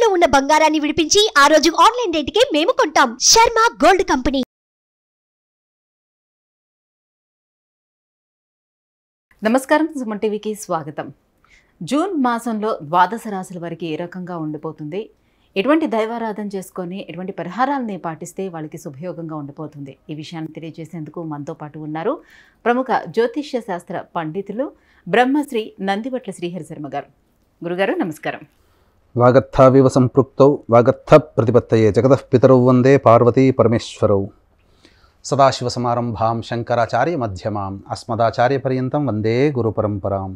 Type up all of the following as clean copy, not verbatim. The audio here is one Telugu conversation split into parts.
తాకట్టులో ఉన్న బంగారాన్ని విడిపించి ఆ రోజు ఆన్లైన్ రేటుకే మేము కొంటాం. Sharma gold company. నమస్కారం, సుమన్ టీవీకి స్వాగతం. జూన్ మాసంలో ద్వాదశ రాశుల వారికి ఏ రకంగా ఉండిపోతుంది, ఎటువంటి దైవారాధన చేసుకొని ఎటువంటి పరిహారాలని పాటిస్తే వాళ్ళకి శుభయోగంగా ఉండిపోతుంది, ఈ విషయాన్ని తెలియజేసేందుకు మనతో పాటు ఉన్నారు ప్రముఖ జ్యోతిష్య శాస్త్ర పండితులు బ్రహ్మశ్రీ నందివట్ల శ్రీహరి శర్మ గారు. గురుగారు నమస్కారం. వాగర్థావివ సంపృక్తౌ వాగర్థ ప్రతిపత్తయే జగతః పితరౌ వందే పార్వతీ పరమేశ్వరౌ. సదాశివసమారంభాం శంకరాచార్య మధ్యమాం అస్మదాచార్య పర్యంతం వందే గురుపరంపరాం.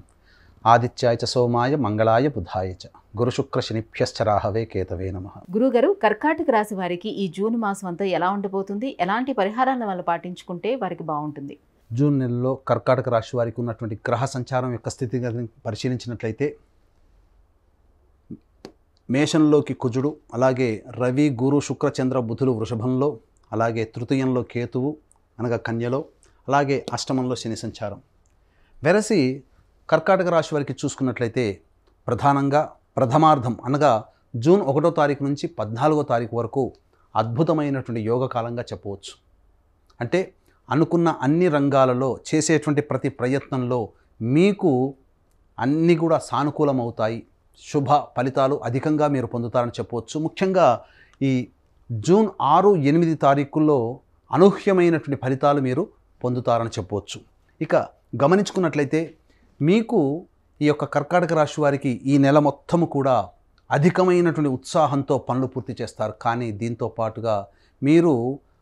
ఆదిత్యాయ చ సోమాయ మంగళాయ బుధాయ చ గురుశుక్ర శనిభ్యశ్చ రాహవే కేతవే నమః. గురుగారు, కర్కాటక రాశి వారికి ఈ జూన్ మాసం అంతా ఎలా ఉండిపోతుంది, ఎలాంటి పరిహారాలను వాళ్ళు పాటించుకుంటే వారికి బాగుంటుంది? జూన్ నెలలో కర్కాటక రాశి వారికి ఉన్నటువంటి గ్రహ సంచారం యొక్క స్థితిగతిని పరిశీలించినట్లయితే మేషంలోకి కుజుడు, అలాగే రవి గురు శుక్ర చంద్ర బుధులు వృషభంలో, అలాగే తృతీయంలో కేతువు అనగా కన్యలో, అలాగే అష్టమంలో శని సంచారం. వెరసి కర్కాటక రాశి వారికి చూసుకున్నట్లయితే ప్రధానంగా ప్రథమార్థం అనగా జూన్ 1వ తారీఖు నుంచి 14వ తారీఖు వరకు అద్భుతమైనటువంటి యోగ కాలంగా చెప్పవచ్చు. అంటే అనుకున్న అన్ని రంగాలలో చేసేటువంటి ప్రతి ప్రయత్నంలో మీకు అన్నీ కూడా సానుకూలమవుతాయి, శుభ ఫలితాలు అధికంగా మీరు పొందుతారని చెప్పవచ్చు. ముఖ్యంగా ఈ జూన్ 6, 8 తారీఖుల్లో అనూహ్యమైనటువంటి ఫలితాలు మీరు పొందుతారని చెప్పవచ్చు. ఇక గమనించుకున్నట్లయితే మీకు ఈ యొక్క కర్కాటక రాశి వారికి ఈ నెల మొత్తము కూడా అధికమైనటువంటి ఉత్సాహంతో పనులు పూర్తి చేస్తారు. కానీ దీంతో పాటుగా మీరు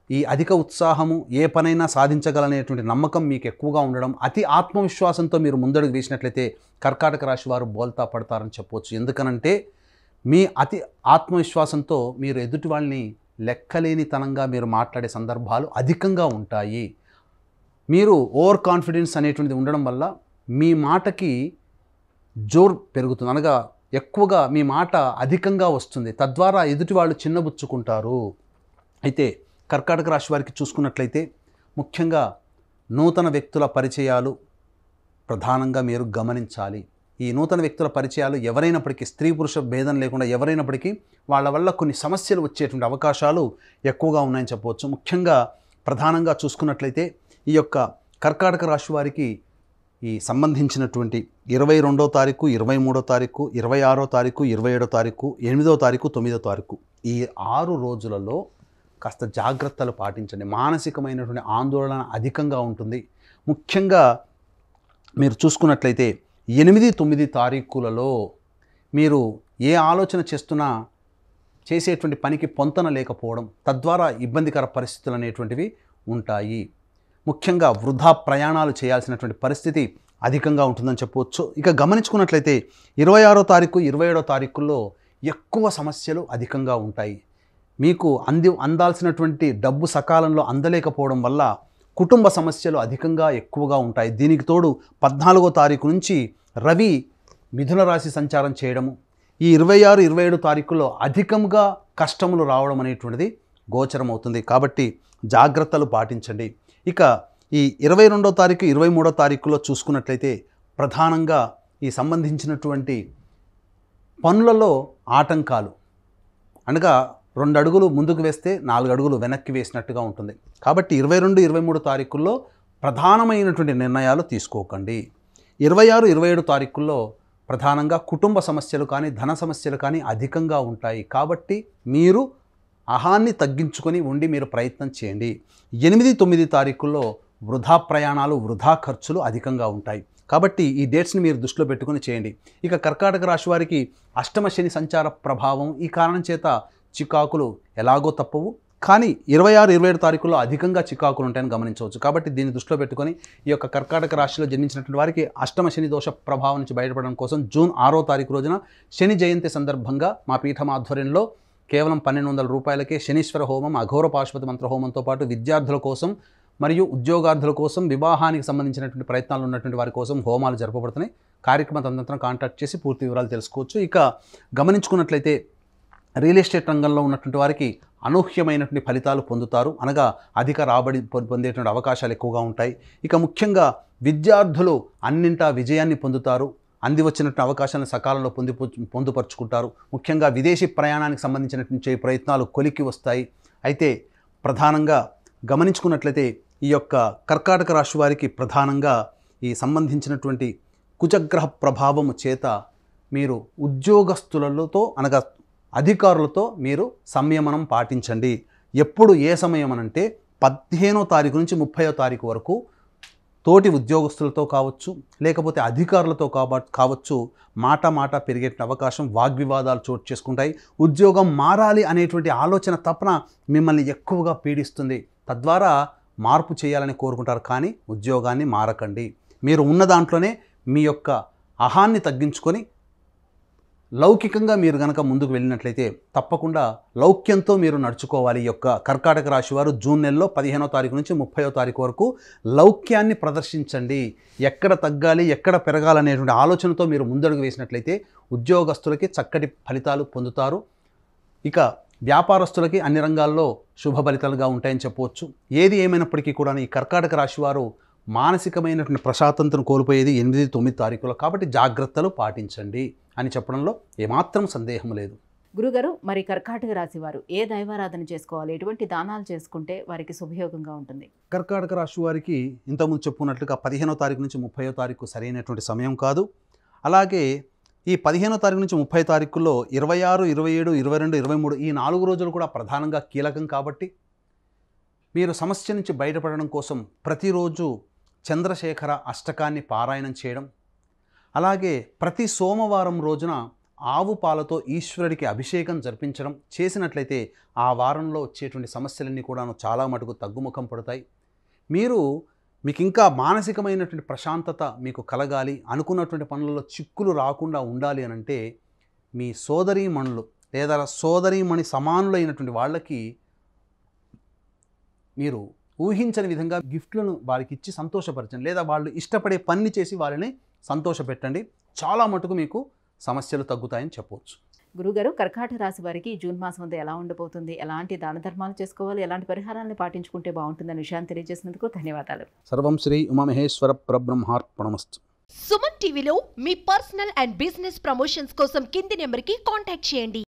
ఈ అధిక ఉత్సాహము ఏ పనైనా సాధించగలనేటువంటి నమ్మకం మీకు ఎక్కువగా ఉండడం, అతి ఆత్మవిశ్వాసంతో మీరు ముందడుగు వేసినట్లయితే కర్కాటక రాశి వారు బోల్తా పడతారని చెప్పవచ్చు. ఎందుకనంటే మీ అతి ఆత్మవిశ్వాసంతో మీరు ఎదుటి వాళ్ళని లెక్కలేనితనంగా మీరు మాట్లాడే సందర్భాలు అధికంగా ఉంటాయి. మీరు ఓవర్ కాన్ఫిడెన్స్ అనేటువంటిది ఉండడం వల్ల మీ మాటకి జోర్ పెరుగుతుంది, అనగా ఎక్కువగా మీ మాట అధికంగా వస్తుంది, తద్వారా ఎదుటి వాళ్ళు చిన్నబుచ్చుకుంటారు. అయితే కర్కాటక రాశి వారికి చూసుకున్నట్లయితే ముఖ్యంగా నూతన వ్యక్తుల పరిచయాలు ప్రధానంగా మీరు గమనించాలి. ఈ నూతన వ్యక్తుల పరిచయాలు ఎవరైనప్పటికీ, స్త్రీ పురుష భేదం లేకుండా ఎవరైనప్పటికీ వాళ్ళ వల్ల కొన్ని సమస్యలు వచ్చేటువంటి అవకాశాలు ఎక్కువగా ఉన్నాయని చెప్పవచ్చు. ముఖ్యంగా ప్రధానంగా చూసుకున్నట్లయితే ఈ యొక్క కర్కాటక రాశి వారికి ఈ సంబంధించినటువంటి 22వ తారీఖు, 23వ తారీఖు, 26వ తారీఖు, 27వ తారీఖు, 8వ తారీఖు, 9వ తారీఖు ఈ 6 రోజులలో కాస్త జాగ్రత్తలు పాటించండి. మానసికమైనటువంటి ఆందోళన అధికంగా ఉంటుంది. ముఖ్యంగా మీరు చూసుకున్నట్లయితే 8, 9 తారీఖులలో మీరు ఏ ఆలోచన చేస్తున్నా చేసేటువంటి పనికి పొంతన లేకపోవడం, తద్వారా ఇబ్బందికర పరిస్థితులు అనేటువంటివి ఉంటాయి. ముఖ్యంగా వృధా ప్రయాణాలు చేయాల్సినటువంటి పరిస్థితి అధికంగా ఉంటుందని చెప్పవచ్చు. ఇక గమనించుకున్నట్లయితే 26వ తారీఖు, 27వ తారీఖుల్లో ఎక్కువ సమస్యలు అధికంగా ఉంటాయి. మీకు అందాల్సినటువంటి డబ్బు సకాలంలో అందలేకపోవడం వల్ల కుటుంబ సమస్యలు అధికంగా ఎక్కువగా ఉంటాయి. దీనికి తోడు 14వ తారీఖు నుంచి రవి మిథున రాశి సంచారం చేయడము, ఈ 26, 27 తారీఖుల్లో అధికంగా కష్టములు రావడం అనేటువంటిది గోచరం అవుతుంది. కాబట్టి జాగ్రత్తలు పాటించండి. ఇక ఈ 22వ తారీఖు, 23వ తారీఖులో చూసుకున్నట్లయితే ప్రధానంగా ఈ సంబంధించినటువంటి పనులలో ఆటంకాలు, అనగా 2 అడుగులు ముందుకు వేస్తే 4 అడుగులు వెనక్కి వేసినట్టుగా ఉంటుంది. కాబట్టి 22, 23 తారీఖుల్లో ప్రధానమైనటువంటి నిర్ణయాలు తీసుకోకండి. 26, 27 తారీఖుల్లో ప్రధానంగా కుటుంబ సమస్యలు కానీ ధన సమస్యలు కానీ అధికంగా ఉంటాయి. కాబట్టి మీరు అహాన్ని తగ్గించుకొని ఉండి మీరు ప్రయత్నం చేయండి. 8, 9 తారీఖుల్లో వృధా ప్రయాణాలు, వృధా ఖర్చులు అధికంగా ఉంటాయి. కాబట్టి ఈ డేట్స్ని మీరు దృష్టిలో పెట్టుకొని చేయండి. ఇక కర్కాటక రాశి వారికి అష్టమ శని సంచార ప్రభావం, ఈ కారణం చేత చికాకులు ఎలాగో తప్పవు. కానీ 26, 27 తారీఖుల్లో అధికంగా చికాకులు ఉంటాయని గమనించవచ్చు. కాబట్టి దీన్ని దృష్టిలో పెట్టుకొని ఈ యొక్క కర్కాటక రాశిలో జన్మించినటువంటి వారికి అష్టమ శని దోష ప్రభావం నుంచి బయటపడడం కోసం జూన్ 6వ తారీఖు రోజున శని జయంతి సందర్భంగా మా పీఠం ఆధ్వర్యంలో కేవలం 1200 రూపాయలకే శనీశ్వర హోమం, అఘోర పాశుపతి మంత్ర హోమంతో పాటు విద్యార్థుల కోసం మరియు ఉద్యోగార్థుల కోసం, వివాహానికి సంబంధించినటువంటి ప్రయత్నాలు ఉన్నటువంటి వారి కోసం హోమాలు జరపబడుతున్నాయి. కార్యక్రమ తదనంతరం కాంటాక్ట్ చేసి పూర్తి వివరాలు తెలుసుకోవచ్చు. ఇక గమనించుకున్నట్లయితే రియల్ ఎస్టేట్ రంగంలో ఉన్నటువంటి వారికి అనూహ్యమైనటువంటి ఫలితాలు పొందుతారు, అనగా అధిక రాబడి పొందేటువంటి అవకాశాలు ఎక్కువగా ఉంటాయి. ఇక ముఖ్యంగా విద్యార్థులు అన్నింటా విజయాన్ని పొందుతారు, అంది వచ్చినట్టు అవకాశాలను సకాలంలో పొందుపరుచుకుంటారు. ముఖ్యంగా విదేశీ ప్రయాణానికి సంబంధించినటువంటి ప్రయత్నాలు కొలిక్కి వస్తాయి. అయితే ప్రధానంగా గమనించుకున్నట్లయితే ఈ యొక్క కర్కాటక రాశి వారికి ప్రధానంగా ఈ సంబంధించినటువంటి కుజగ్రహ ప్రభావము చేత మీరు ఉద్యోగస్తులతో అనగా అధికారులతో మీరు సంయమనం పాటించండి. ఎప్పుడు ఏ సమయం అనంటే 15వ తారీఖు నుంచి 30వ తారీఖు వరకు తోటి ఉద్యోగస్తులతో కావచ్చు, లేకపోతే అధికారులతో కావచ్చు, మాట పెరిగే అవకాశం, వాగ్వివాదాలు చోటు చేసుకుంటాయి. ఉద్యోగం మారాలి అనేటువంటి ఆలోచన తపన మిమ్మల్ని ఎక్కువగా పీడిస్తుంది. తద్వారా మార్పు చేయాలని కోరుకుంటారు, కానీ ఉద్యోగాన్ని మారకండి. మీరు ఉన్న దాంట్లోనే మీ యొక్క అహాన్ని తగ్గించుకొని లౌకికంగా మీరు గనక ముందుకు వెళ్ళినట్లయితే తప్పకుండా లౌక్యంతో మీరు నడుచుకోవాలి. ఈ యొక్క కర్కాటక రాశి వారు జూన్ నెలలో 15వ తారీఖు నుంచి 30వ తారీఖు వరకు లౌక్యాన్ని ప్రదర్శించండి. ఎక్కడ తగ్గాలి, ఎక్కడ పెరగాలనేటువంటి ఆలోచనతో మీరు ముందడుగు వేసినట్లయితే ఉద్యోగస్తులకి చక్కటి ఫలితాలు పొందుతారు. ఇక వ్యాపారస్తులకి అన్ని రంగాల్లో శుభ ఫలితాలుగా ఉంటాయని చెప్పవచ్చు. ఏది ఏమైనప్పటికీ కూడా ఈ కర్కాటక రాశి వారు మానసికమైనటువంటి ప్రశాంతతను కోల్పోయేది 8-9 తారీఖులో, కాబట్టి జాగ్రత్తలు పాటించండి అని చెప్పడంలో ఏమాత్రం సందేహం లేదు. గురుగారు, మరి కర్కాటక రాశి వారు ఏ దైవారాధన చేసుకోవాలి, ఎటువంటి దానాలు చేసుకుంటే వారికి శుభయోగంగా ఉంటుంది? కర్కాటక రాశి వారికి ఇంతకుముందు చెప్పుకున్నట్లుగా 15వ తారీఖు నుంచి 30వ తారీఖు సరైనటువంటి సమయం కాదు. అలాగే ఈ 15వ తారీఖు నుంచి 30 తారీఖుల్లో 26, 27, 22, 23 ఈ 4 రోజులు కూడా ప్రధానంగా కీలకం. కాబట్టి మీరు సమస్య నుంచి బయటపడడం కోసం ప్రతిరోజు చంద్రశేఖర అష్టకాన్ని పారాయణం చేయడం, అలాగే ప్రతి సోమవారం రోజున ఆవు పాలతో ఈశ్వరుడికి అభిషేకం జరిపించడం చేసినట్లయితే ఆ వారంలో వచ్చేటువంటి సమస్యలన్నీ కూడాను చాలా మటుకు తగ్గుముఖం పడతాయి. మీకు ఇంకా మానసికమైనటువంటి ప్రశాంతత మీకు కలగాలి, అనుకున్నటువంటి పనులలో చిక్కులు రాకుండా ఉండాలి అనంటే మీ సోదరీమణులు లేదా సోదరీమణి సమానులైనటువంటి వాళ్ళకి మీరు ఊహించని విధంగా గిఫ్ట్లను వారికి ఇచ్చి సంతోషపరచండి, లేదా వాళ్ళు ఇష్టపడే పని చేసి వారిని సంతోషపెట్టండి. చాలా మటుకు మీకు సమస్యలు తగ్గుతాయని చెప్పవచ్చు. గురుగారు, కర్కాటక రాశి వారికి జూన్ మాసం అంతా ఎలా ఉండబోతుంది, ఎలాంటి దాన ధర్మాలు చేసుకోవాలి, ఎలాంటి పరిహారాలను పాటించుకుంటే బాగుంటుందనే విషయాన్ని తెలియజేసినందుకు ధన్యవాదాలు. సర్వం శ్రీ ఉమామహేశ్వర పరబ్రహ్మార్పణమస్తు. సుమన్ టీవీలో మీ పర్సనల్ అండ్ బిజినెస్ ప్రమోషన్స్ కోసం కింది నెంబర్కి కాంటాక్ట్ చేయండి.